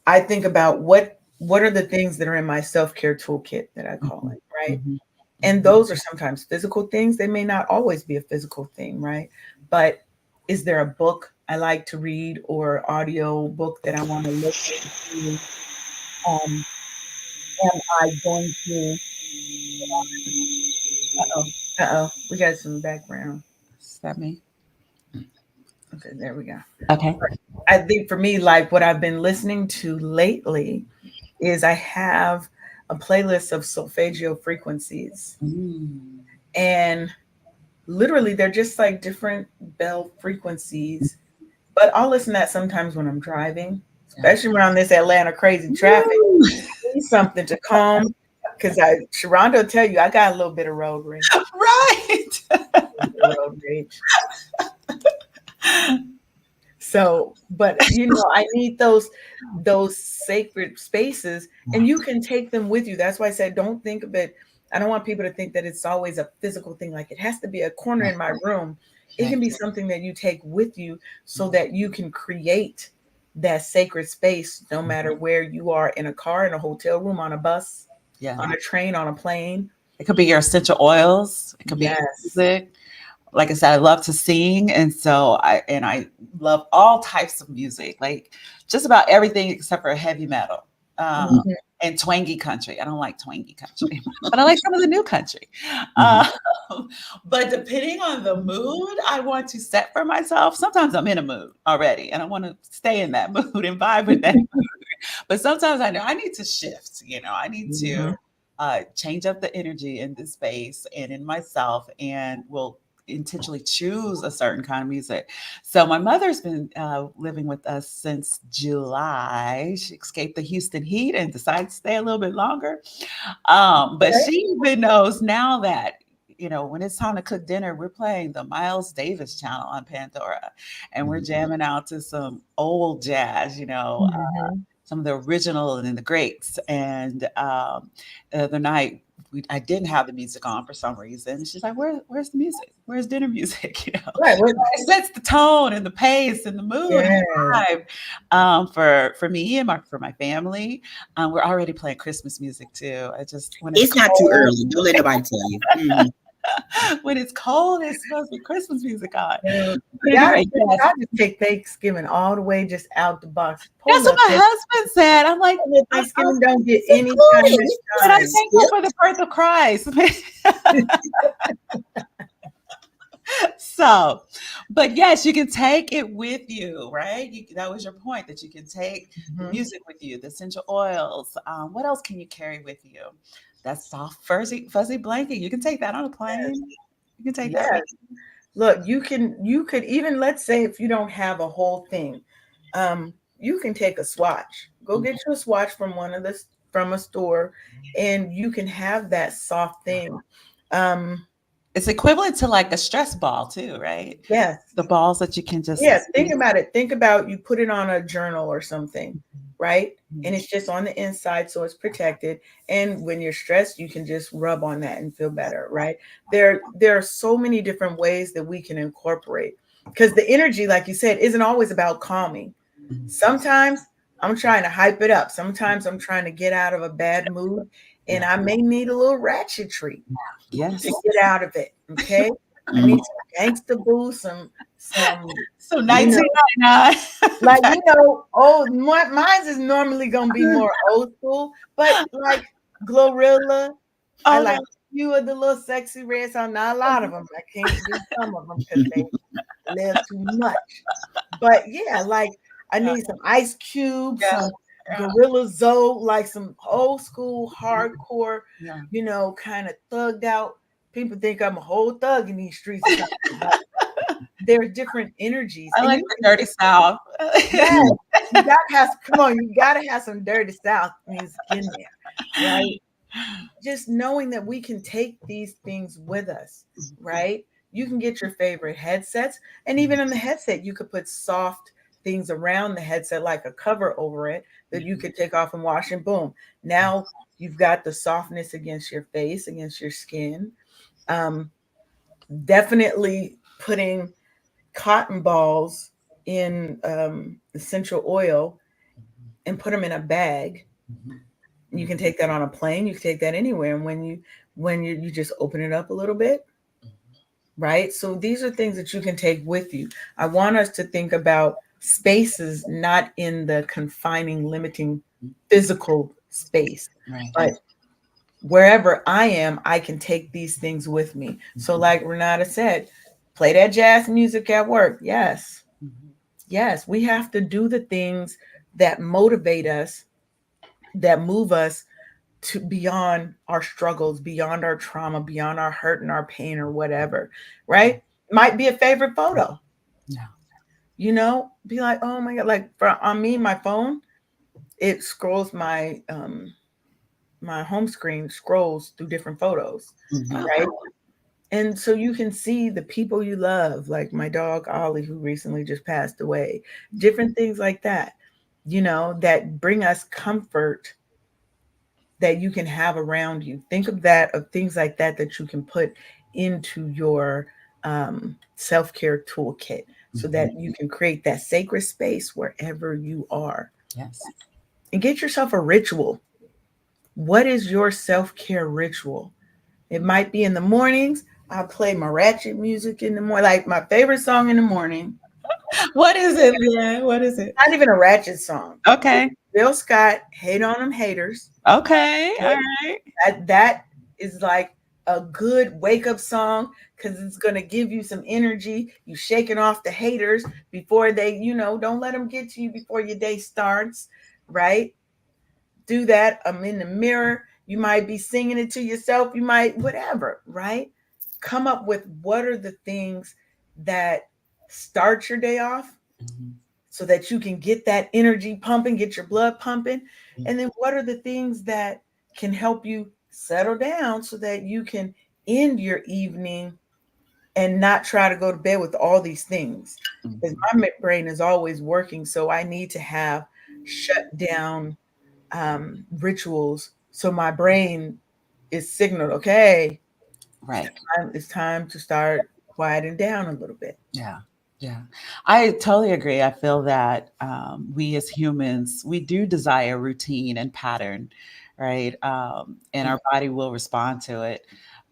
I think about what are the things that are in my self-care toolkit that I call Mhm. it, right? Mhm. And Mhm. those are sometimes physical things. They may not always be a physical thing, right? But is there a book I like to read or audio book that I want to listen to? Um, am I going to? Uh-oh, uh-oh, we got some background. Is that me? Okay, there we go. Okay. I think for me, like what I've been listening to lately is I have a playlist of solfeggio frequencies. Mm. And literally, they're just like different bell frequencies. But I'll listen to that sometimes when I'm driving, Yeah. especially around this Atlanta crazy traffic. Woo! Need something to calm, because Sharonda will tell you, I got a little bit of road rage. Right. A little bit of road rage. So, but I need those sacred spaces, and you can take them with you. That's why I said don't think of it. I don't want people to think that it's always a physical thing, like it has to be a corner Right. in my room. It Right. can be something that you take with you so that you can create that sacred space no matter where you are, in a car, in a hotel room, on a bus, Yeah. on a train, on a plane. It could be your essential oils. It could be Yes. music. Like I said, I love to sing, and so I love all types of music, like just about everything except for heavy metal, um, Mhm. and twangy country. I don't like twangy country, but I like some of the new country. Mhm. Um, but depending on the mood I want to set for myself, sometimes I'm in a mood already, and I want to stay in that mood and vibe with that. But sometimes I know I need to shift. I need to Mhm. change up the energy in this space and in myself, and will intentionally choose a certain kind of music. So my mother's been living with us since July. She escaped the Houston heat and decided to stay a little bit longer. But Okay. she even knows now that, when it's time to cook dinner, we're playing the Miles Davis channel on Pandora, and we're jamming out to some old jazz, Mhm. some of the original and then the greats. And the other night, I didn't have the music on for some reason. She's like, "Where's the music? Where's dinner music?" Right. What? It sets the tone and the pace and the mood and Yeah. the vibe, for me and for my family. We're already playing Christmas music too. I just when it's It's not too cold, early. Don't let nobody tell you. Mhm. when it's cold, it's supposed to be Christmas music on. Yeah. But Y'all, anyway, yes, y'all just take Thanksgiving all the way just out the box. that's what my husband said. I'm like, Thanksgiving don't get It's any kind included. of but I'm shine. It's thankful for the birth of Christ. So, but yes, you can take it with you, right? That was your point, that you can take the Mhm. music with you, the essential oils. What else can you carry with you? That soft, fuzzy blanket. You can take that on a Yes. plane. You can take that with Yes. Look, you could even, let's say if you don't have a whole thing, you can take a swatch. Go you. get you a swatch from from a store, and you can have that soft thing. Um, It's equivalent to like a stress ball too, right? yes. The balls that you can just Yeah, think about it. Think about, you put it on a journal or something, right? And it's just on the inside, so it's protected. And when you're stressed, you can just rub on that and feel better, right? There are so many different ways that we can incorporate, because the energy, like you said, isn't always about calming. Sometimes I'm trying to hype it up. Sometimes I'm trying to get out of a bad mood, and Yeah. I may need a little ratchetry to Yes. get out of it. Okay, I Mhm. need some gangsta boo, some So you know 1999. like, mine's is normally gonna be more old school, but like Glorilla, I Okay. like few of the little sexy red songs. Not a lot of them. I can't do some of them because they live too much. But yeah, like I Yeah, need some Ice Cube, yeah, some yeah, Gorilla Zoe, like some old school hardcore, yeah. kind of thugged out. People think I'm a whole thug in these streets or something, but there's different energies, I and like you the can dirty South. yes, you gotta have come on, you gotta have some dirty South music in there, right? Just knowing that we can take these things with us, right? You can get your favorite headsets, and even in the headset, you could put soft things around the headset, like a cover over it that you could take off and wash, and boom, now you've got the softness against your face, against your skin. Um, Definitely putting cotton balls in essential oil and put them in a bag. You can take that on a plane. You can take that anywhere. And when you just open it up a little bit, right? So these are things that you can take with you. I want us to think about spaces not in the confining, limiting physical space, Right. but wherever I am, I can take these things with me. So, like Renata said, play that jazz music at work. Yes, yes, we have to do the things that motivate us, that move us to beyond our struggles, beyond our trauma, beyond our hurt and our pain or whatever, right? Might be a favorite photo, Yeah. be like, oh my God, like on me, my phone, it scrolls my home screen scrolls through different photos, Mhm. right? And so you can see the people you love, like my dog Ollie, who recently just passed away, different things like that, that bring us comfort that you can have around you. Think of that, of things like that that you can put into your self care toolkit so Mhm. that you can create that sacred space wherever you are. Yes. And get yourself a ritual. What is your self care ritual? It might be in the mornings. I play my ratchet music in the morning, like my favorite song in the morning. What is it, Leanne? What is it? Not even a ratchet song. Okay. Bill Scott, "Hate on Them Haters." Okay. All Okay? right. That is like a good wake up song because it's gonna give you some energy. You shaking off the haters before they, don't let them get to you before your day starts, right? Do that. I'm in the mirror. You might be singing it to yourself. You might, whatever, right? Come up with what are the things that start your day off Mhm. so that you can get that energy pumping, get your blood pumping. And then what are the things that can help you settle down so that you can end your evening and not try to go to bed with all these things? Because Mhm. my brain is always working. So I need to have shut down rituals so my brain is signaled, okay, Right. it's time to start quieting down a little bit. Yeah. Yeah. I totally agree. I feel that we as humans, we do desire routine and pattern, right? And our body will respond to it.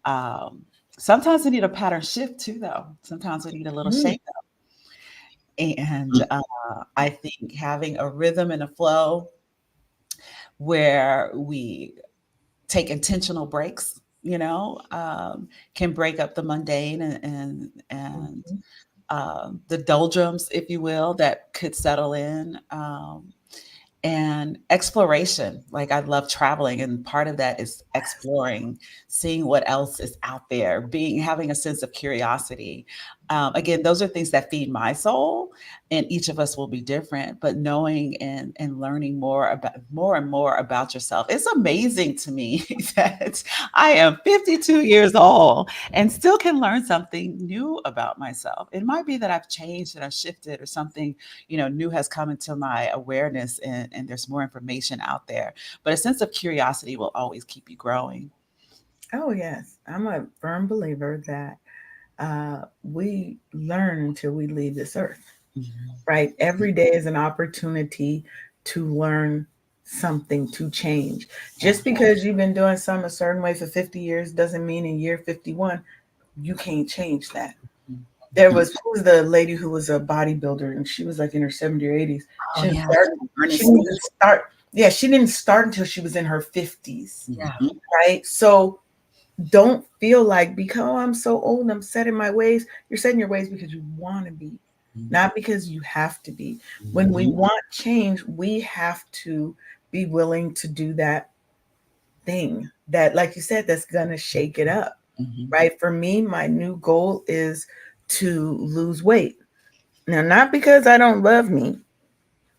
Um, Sometimes we need a pattern shift too, though. Sometimes we need a little Mm, shake. And I think having a rhythm and a flow where we take intentional breaks, can break up the mundane and mhm. the doldrums, if you will, that could settle in. And exploration. Like I love traveling, and part of that is exploring, seeing what else is out there, having a sense of curiosity. Again, those are things that feed my soul, and each of us will be different. But knowing and learning more and more about yourself, it's amazing to me that I am 52 years old and still can learn something new about myself. It might be that I've changed and I've shifted or something new has come into my awareness, and there's more information out there. But a sense of curiosity will always keep you growing. Oh, yes. I'm a firm believer that we learn until we leave this earth, Mhm. right? Every day is an opportunity to learn something, to change. Yeah. Just because you've been doing something a certain way for 50 years doesn't mean in year 51 you can't change that. Mhm. There was who was the lady who was a bodybuilder and she was like in her 70s or 80s. Oh She didn't yeah. start. She didn't Ernestine. start. Yeah, she didn't start until she was in her 50s, Yeah. Mhm. right? So Don't feel like, because oh, I'm so old, I'm set in my ways. You're set in your ways because you want to be, not because you have to be. When we Mhm. want change, we have to be willing to do that thing that, like you said, that's going to shake it up, Mhm. right? For me, my new goal is to lose weight. Now, not because I don't love me,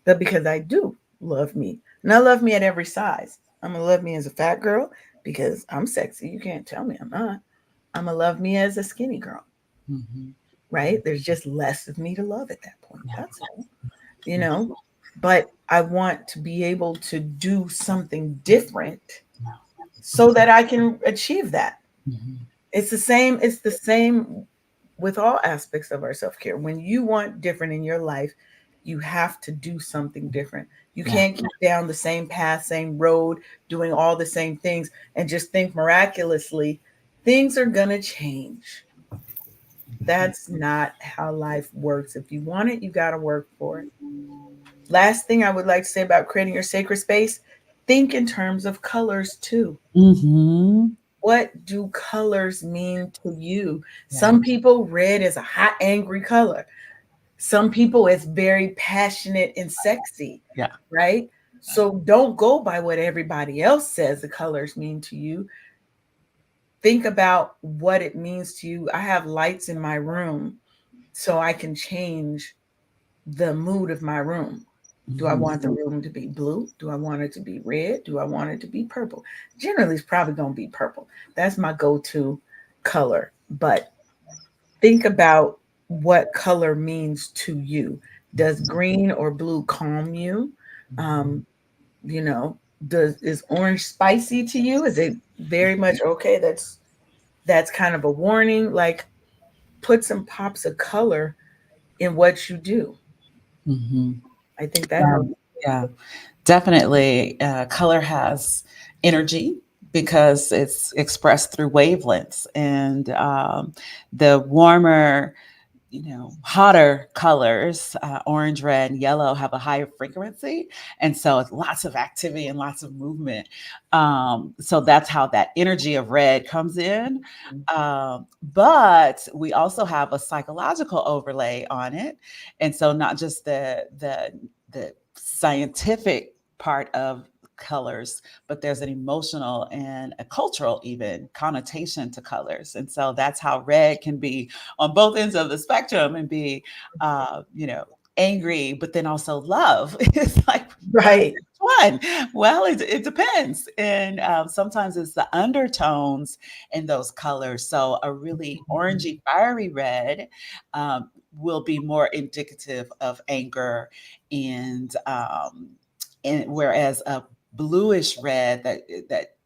but because I do love me. And I love me at every size. I'm going to love me as a fat girl because I'm sexy. You can't tell me I'm not. I'm going to love me as a skinny girl, Mhm. right? There's just less of me to love at that point. Yeah. That's all, you Yeah. know? But I want to be able to do something different Yeah. so that I can achieve that. Mhm. It's the same with all aspects of our self-care. When you want different in your life, you have to do something different. You Yeah. can't keep down the same path, same road, doing all the same things and just think miraculously things are going to change. That's not how life works. If you want it, you got to work for it. Last thing I would like to say about creating your sacred space, think in terms of colors too. Mhm. What do colors mean to you? Yeah. Some people, red is a hot, angry color. Some people, it's very passionate and sexy, Yeah. right? So don't go by what everybody else says the colors mean to you. Think about what it means to you. I have lights in my room so I can change the mood of my room. Do I Mhm. want the room to be blue? Do I want it to be red? Do I want it to be purple? Generally, it's probably going to be purple. That's my go to color. But think about what color means to you. Does green or blue calm you? Um, you know, is orange spicy to you? Is it very much okay? That's kind of a warning. Like, put some pops of color in what you do. Mhm. I think that Yeah. helps. Yeah. Definitely, color has energy because it's expressed through wavelengths, and the warmer, hotter colors, orange, red, and yellow, have a higher frequency, and so it's lots of activity and lots of movement. So that's how that energy of red comes in. But we also have a psychological overlay on it, and so not just the scientific part of colors, but there's an emotional and a cultural even connotation to colors. And so that's how red can be on both ends of the spectrum and be, angry, but then also love. It's like, Right. one. Well, it depends. And sometimes it's the undertones in those colors. So a really orangey, fiery red will be more indicative of anger, and whereas a bluish red that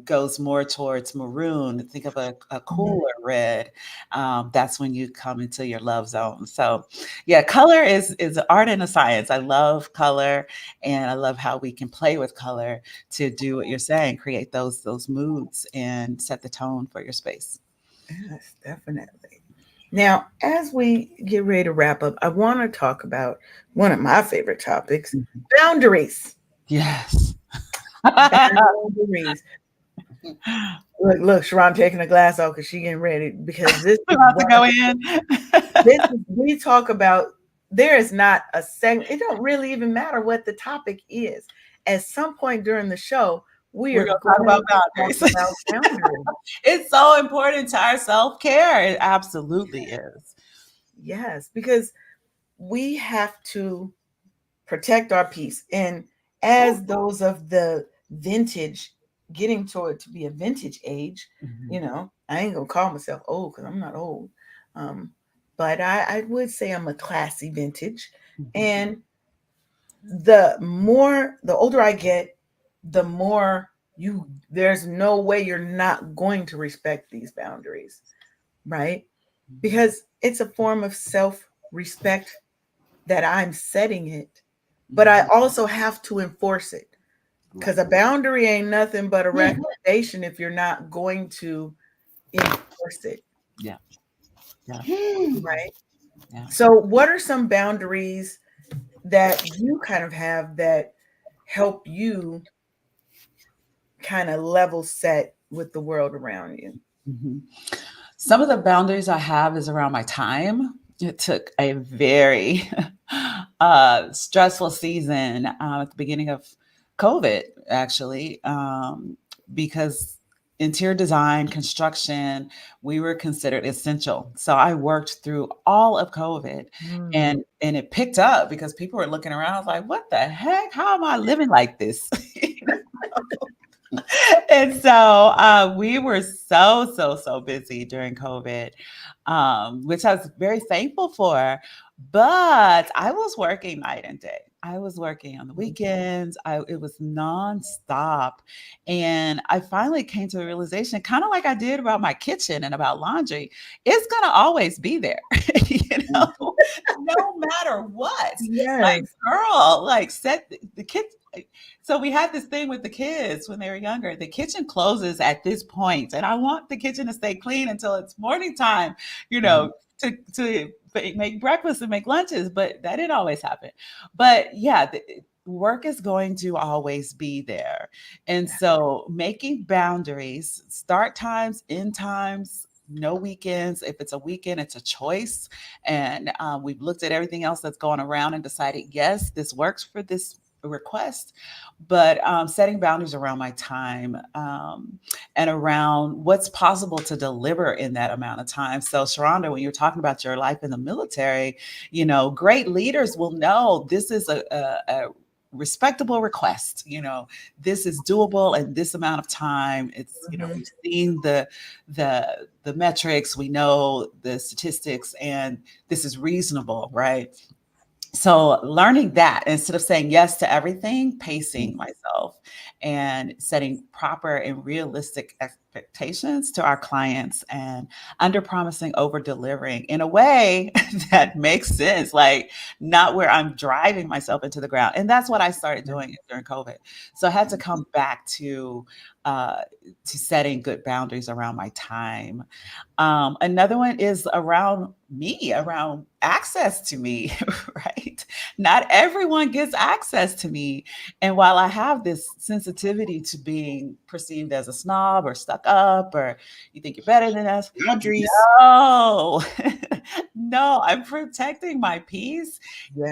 goes more towards maroon, think of a Mhm. cooler red. That's when you come into your love zone. So yeah, color is an art and a science. I love color, and I love how we can play with color to do what you're saying, create those moods and set the tone for your space. Yes, definitely. Now, as we get ready to wrap up, I want to talk about one of my favorite topics, Mhm. boundaries. Yes. Boundaries. Look, Sharon taking a glass off because she getting ready, because this is About to one go of in. this is, we talk about, there is not a segment, it don't really even matter what the topic is. At some point during the show, we We're are gonna talk about going to talk boundaries. about boundaries. It's so important to our self-care. It absolutely is. Yes, because we have to protect our peace. And as those of the vintage, getting toward to be a vintage age, Mhm. I ain't gonna call myself old because I'm not old. Um, but I would say I'm a classy vintage. Mhm. And the older I get, the more there's no way you're not going to respect these boundaries, right? Because it's a form of self-respect that I'm setting it, but I Mhm. also have to enforce it, Right. because a boundary ain't nothing but a Mhm. recommendation if you're not going to enforce it, Yeah. Yeah. right? Yeah. So, what are some boundaries that you kind of have that help you kind of level set with the world around you? Mhm. Some of the boundaries I have is around my time. It took a very stressful season at the beginning of COVID, actually, because interior design, construction, we were considered essential. So I worked through all of COVID, Mm. and it picked up because people were looking around. I was like, "What the heck? How am I living like this?" And so we were so busy during COVID, which I was very thankful for. But I was working night and day. I was working on the weekends. It was nonstop, and I finally came to a realization, kind of like I did about my kitchen and about laundry. It's gonna always be there, no matter what. Like, Yes. girl, like set the kids. So we had this thing with the kids when they were younger. The kitchen closes at this point, and I want the kitchen to stay clean until it's morning time, you Mhm. know, to make breakfast and make lunches. But that didn't always happen. But yeah, work is going to always be there, and so making boundaries, start times, end times. No weekends. If it's a weekend, it's a choice. And we've looked at everything else that's going around and decided, yes, this works for this request, but setting boundaries around my time, and around what's possible to deliver in that amount of time. So, Sharonda, when you're talking about your life in the military, great leaders will know this is a respectable request. This is doable in this amount of time. It's, Mhm. we've seen the metrics, we know the statistics, and this is reasonable, right? So learning that instead of saying yes to everything, pacing myself and setting proper and realistic expectations to our clients, and under promising, over delivering in a way that makes sense, like not where I'm driving myself into the ground. And that's what I started doing during COVID. So I had to come back uh, to setting good boundaries around my time. Another one is around me, around access to me, right? Not everyone gets access to me. And while I have this sensitivity to being perceived as a snob or stuck up, or you think you're better than us, Boundaries. no, no, I'm protecting my peace.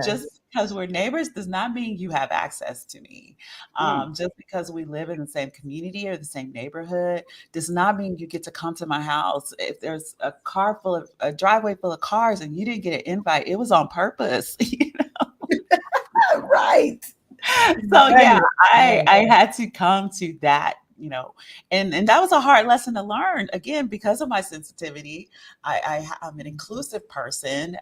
Just Yes. because we're neighbors does not mean you have access to me. Mm. Just because we live in the same community or the same neighborhood does not mean you get to come to my house. If there's a driveway full of cars and you didn't get an invite, it was on purpose. Right. So Right. yeah, I Right. I had to come to that, and that was a hard lesson to learn. Again, because of my sensitivity, I'm an inclusive person.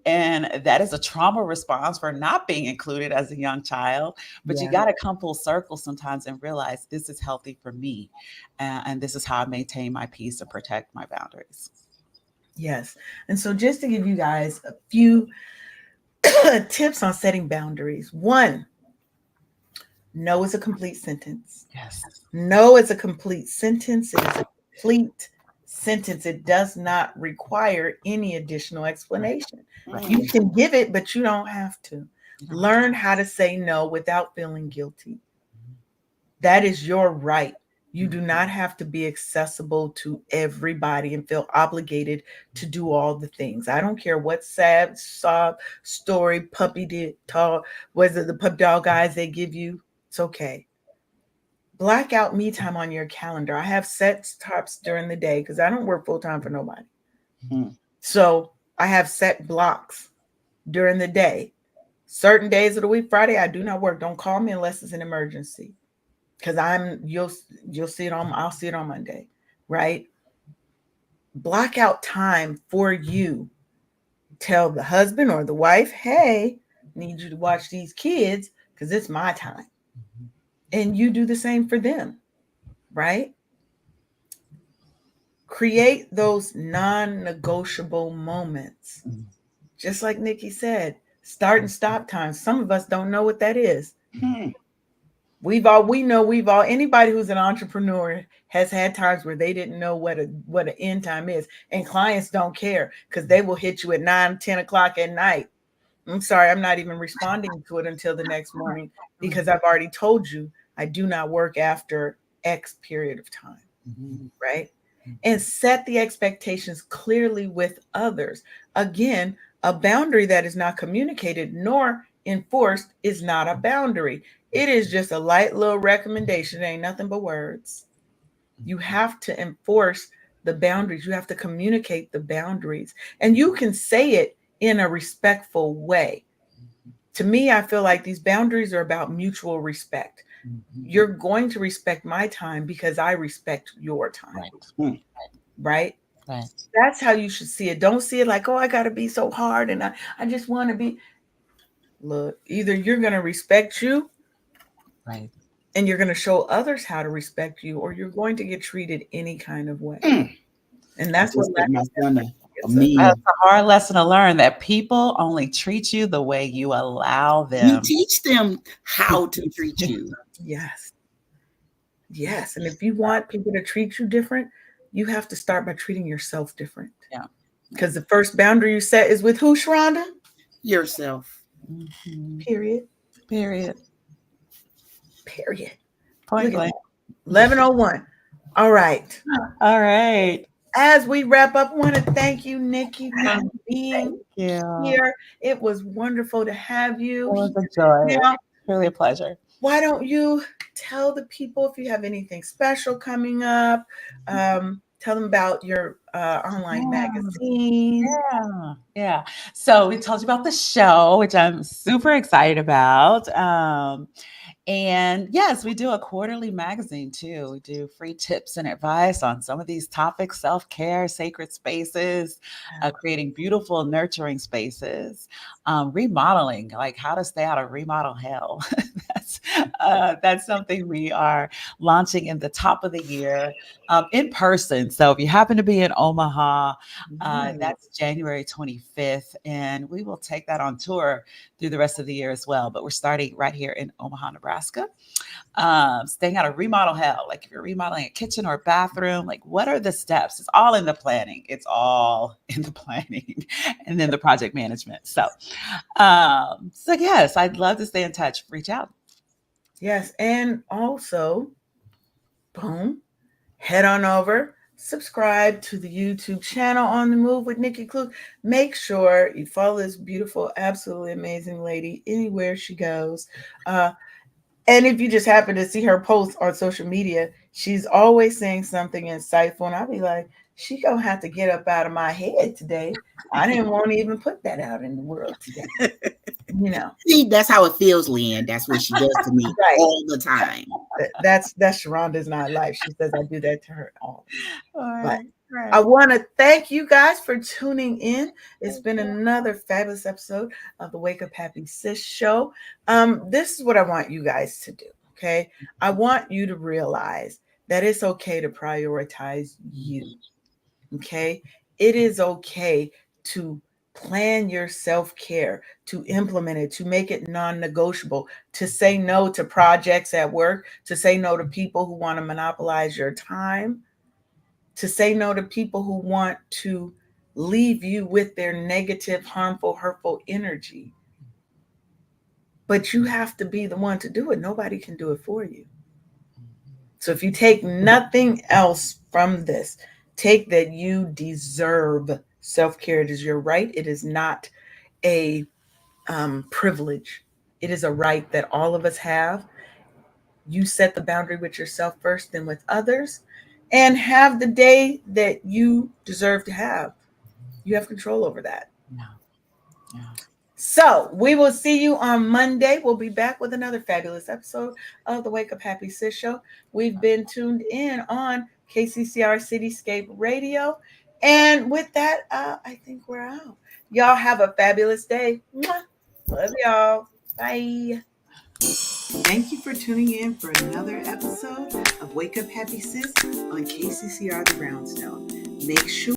And that is a trauma response for not being included as a young child. But you Yeah. got to come full circle sometimes and realize this is healthy for me. And this is how I maintain my peace and protect my boundaries. Yes. And so, just to give you guys a few tips on setting boundaries. One, no is a complete sentence. Yes. No is a complete sentence. It is a complete sentence. It does not require any additional Right. explanation. Right. You Mm. can give it, but you don't have to. You don't have to. Learn how to say no without feeling guilty. That is your right. You do not have to be accessible to everybody and feel obligated to do all the things. I don't care what sad, sob story, puppy did talk, was it the pup dog eyes they give you? It's okay. Black out me time on your calendar. I have set stops during the day because I don't work full time for nobody. Mm. So I have set blocks during the day. Certain days of the week, Friday, I do not work. Don't call me unless it's an emergency. Because you'll see it on I'll see it on Monday, right? Block out time for you. Tell the husband or the wife, hey, I need you to watch these kids because it's my time. And you do the same for them, right? Create those non-negotiable moments. Mhm. Just like Nikki said, start and stop times. Some of us don't know what that is. Mm. We know anybody who's an entrepreneur has had times where they didn't know what an end time is, and clients don't care because they will hit you at 9, 10 o'clock at night. I'm sorry, I'm not even responding to it until the next morning because I've already told you I do not work after X period of time, Mhm. right? And set the expectations clearly with others. Again, a boundary that is not communicated nor enforced is not a boundary. It is just a light little recommendation. It ain't nothing but words. You have to enforce the boundaries. You have to communicate the boundaries. And you can say it in a respectful way. To me, I feel like these boundaries are about mutual respect. You're going to respect my time because I respect your time. Right. Right? Right. That's how you should see it. Don't see it like, oh, I got to be so hard and I just want to be. Look, either you're going to respect you Right. and you're going to show others how to respect you, or you're going to get treated any kind of way. Mm. And I that's what just sent my son a gets us. meme. That's a hard lesson to learn, that people only treat you the way you allow You them. teach them how to treat you. Yes. Yes. And if you want people to treat you different, you have to start by treating yourself different. Yeah. Because the first boundary you set is with who, Sharonda? Yourself. Period. Period. Period. Point Look at blank. that. 11:01. All right. All right. As we wrap up, I want to thank you, Nikki, for being Yeah. here. It was wonderful to have you. It was a joy. Now, Really a pleasure. why don't you tell the people if you have anything special coming up? Tell them about your online magazine. Yeah. So we told you about the show, which I'm super excited about. And yes, we do a quarterly magazine too. We do free tips and advice on some of these topics: self-care, sacred spaces, creating beautiful, nurturing spaces, remodeling, like how to stay out of remodel hell. That's something we are launching in the top of the year in person. So if you happen to be in Omaha, that's January 25th. And we will take that on tour through the rest of the year as well. But we're starting right here in Omaha, Nebraska. Staying out of remodel hell. Like if you're remodeling a kitchen or a bathroom, like what are the steps? It's all in the planning. It's all in the planning and then the project management. So yes, I'd love to stay in touch. Reach out. Yes. And also, boom, head on over, subscribe to the YouTube channel On the Move with Nikki Klugh. Make sure you follow this beautiful, absolutely amazing lady anywhere she goes. And if you just happen to see her post on social media, she's always saying something insightful. And I'll be like, she gonna have to get up out of my head today. I didn't want to even put that out in the world today. You know. See, that's how it feels, Lynn. That's what she does to me all the time. That's Sharonda's not life. She says I do that to her all. But Right. I want to thank you guys for tuning in. It's been another fabulous episode of the Wake Up Happy Sis show. This is what I want you guys to do. Okay. I want you to realize that it's okay to prioritize you. Okay. It is okay to plan your self-care, to implement it, to make it non-negotiable, to say no to projects at work, to say no to people who want to monopolize your time, to say no to people who want to leave you with their negative, harmful, hurtful energy. But you have to be the one to do it. Nobody can do it for you. So if you take nothing else from this, take that you deserve self-care. It is your right. It is not a privilege. It is a right that all of us have. You set the boundary with yourself first, then with others, and have the day that you deserve to have. You have control over that. Yeah. So we will see you on Monday. We'll be back with another fabulous episode of the Wake Up Happy Sis show. We've been tuned in on KCCR Cityscape Radio. And with that, I think we're out. Y'all have a fabulous day. Love y'all. Bye. Thank you for tuning in for another episode of Wake Up Happy Sis on KCCR The Brownstone. Make sure